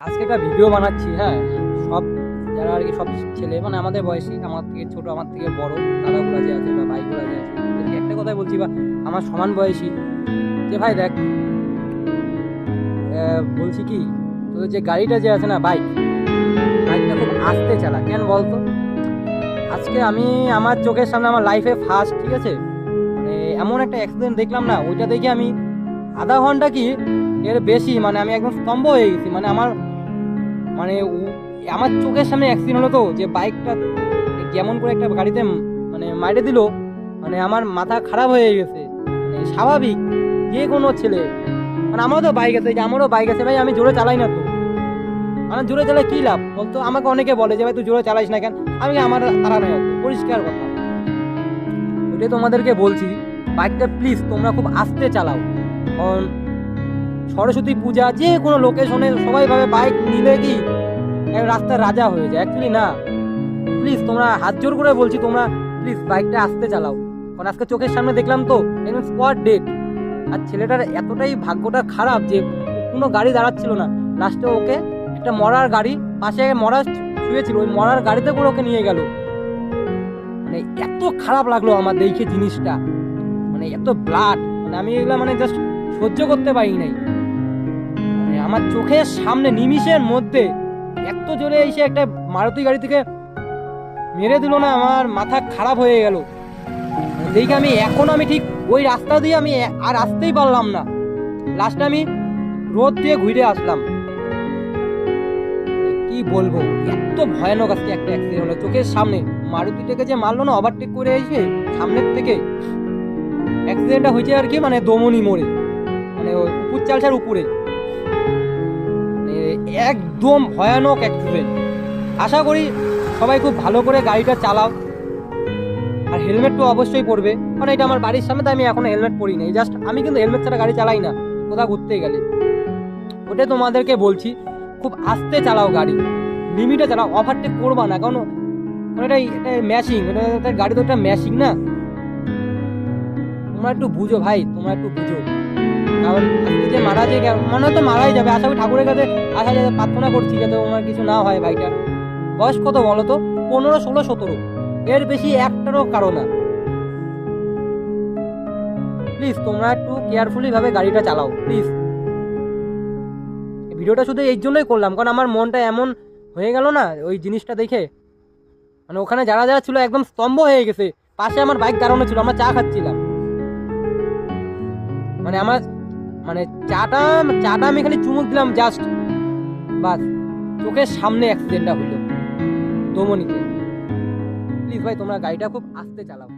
আজকে একটা ভিডিও বানাচ্ছি। হ্যাঁ, সব যারা আর কি সব ছেলে মানে আমাদের বয়সী, আমার থেকে ছোট, আমার থেকে বড় দাদাগুলা যে আছে বা ভাইগুলা যে আছে, ওদেরকে একটা কথাই বলছি, বা আমার সমান বয়সী, যে ভাই দেখ, বলছি কি, তোদের যে গাড়িটা যে আছে না, বাইকটা খুব আস্তে চালা। কেন বলতো? আজকে আমি আমার চোখের সামনে আমার লাইফে ফার্স্ট, ঠিক আছে, মানে এমন একটা অ্যাক্সিডেন্ট দেখলাম না, ওইটা দেখে আমি আধা ঘন্টা কি এর বেশি, মানে আমি একদম স্তম্ভ হয়ে গেছি। মানে মানে আমার চোখের সামনে অ্যাক্সিডেন্ট হলো, তো যে বাইকটা যেমন করে একটা গাড়িতে মানে মাইরে দিল, মানে আমার মাথা খারাপ হয়ে গেছে। মানে স্বাভাবিক যে কোনো ছেলে, মানে আমারও তো বাইক আছে, যে আমারও বাইক আছে ভাই, আমি জোরে চালাই না তো। মানে জোরে চালাই কি লাভ বলতো? আমাকে অনেকে বলে যে ভাই তুই জোরে চালাইস না কেন? আমার তারা নয়, পরিষ্কার কথা। ওইটাই তোমাদেরকে বলছি, বাইকটা প্লিজ তোমরা খুব আস্তে চালাও। কারণ সরস্বতী পূজা যে কোনো লোকেশনে সবাই ভাবে বাইক নিলে কি রাস্তার রাজা হয়ে যায়। অ্যাকচুয়ালি না। প্লিজ তোমরা হাত জোর করে বলছি, তোমরা প্লিজ বাইকটা আস্তে চালাও। কারণ আজকে চোখের সামনে দেখলাম তো, একদম স্পট ডেট। আর ছেলেটার এতটাই ভাগ্যটা খারাপ যে কোনো গাড়ি দাঁড়াচ্ছিল না, লাস্টে ওকে একটা মরার গাড়ি, পাশে মরা শুয়েছিল, ওই মরার গাড়িতে করে ওকে নিয়ে গেল। মানে এত খারাপ লাগলো আমার দেখে জিনিসটা, মানে এত ব্লাড, মানে আমি এগুলো মানে জাস্ট সহ্য করতে পারি নাই। মানে আমার চোখের সামনে নিমিষের মধ্যে এত জোরে এসে একটা মারুতি গাড়ি থেকে মেরে দিল না, আমার মাথা খারাপ হয়ে গেল। দেখে আমি ঠিক ওই রাস্তা দিয়ে আমি আর আসতেই পারলাম না। লাস্টে আমি রোড দিয়ে ঘুরে আসলাম। কি বলবো, এত ভয়ানক আজকে একটা অ্যাক্সিডেন্ট হলো চোখের সামনে। মারুতিটাকে যে মারলো না, ওভারটেক করে এসে সামনের থেকে, অ্যাক্সিডেন্টটা হয়েছে আর কি মানে দমনি মোড়ে, মানে ওই উপর চালসার উপরে। একদম ভয়ানক অ্যাক্সিডেন্ট। আশা করি সবাই খুব ভালো করে গাড়িটা চালাও, আর হেলমেট তো অবশ্যই পরবে। কারণ এটা আমার বাড়ির সামনে, তাই আমি এখনো হেলমেট পরি নাই। জাস্ট আমি কিন্তু হেলমেট ছাড়া গাড়ি চালাই না কোথাও ঘুরতে গেলে। ওটাই তোমাদেরকে বলছি, খুব আস্তে চালাও গাড়ি, লিমিটে চালাও, ওভারটেক করবা না। কারণ এটা এটা ম্যাশিং, এটা গাড়ি তো একটা ম্যাশিং না। তোমরা একটু বুঝো ভাই, তোমরা একটু বুঝো। কারণ আজকে যে মারা যে মনে হয় তো মারাই যাবে। আশা করি ঠাকুরের কাছে আসা যাতে প্রার্থনা করছি যাতে ওনার কিছু না হয়। ভাইটার বয়স কত বলো তো? 15, 16, 17, এর বেশি একটারও কারো না। প্লিজ তোমরা একটু কেয়ারফুলি ভাবে গাড়িটা চালাও প্লিজ। ভিডিওটা শুধু এই জন্যই করলাম, কারণ আমার মনটা এমন হয়ে গেল না ওই জিনিসটা দেখে। মানে ওখানে যারা যারা ছিল একদম স্তম্ভ হয়ে গেছে। পাশে আমার বাইক দাঁড়ানো ছিল, আমরা চা খাচ্ছিলাম। মানে আমার মানে চাটা চাটা আমি খালি চুমুক দিলাম জাস্ট, বাস চোখের সামনে অ্যাক্সিডেন্টটা হলো দমনিতে। প্লিজ ভাই তোমরা গাড়িটা খুব আস্তে চালাও।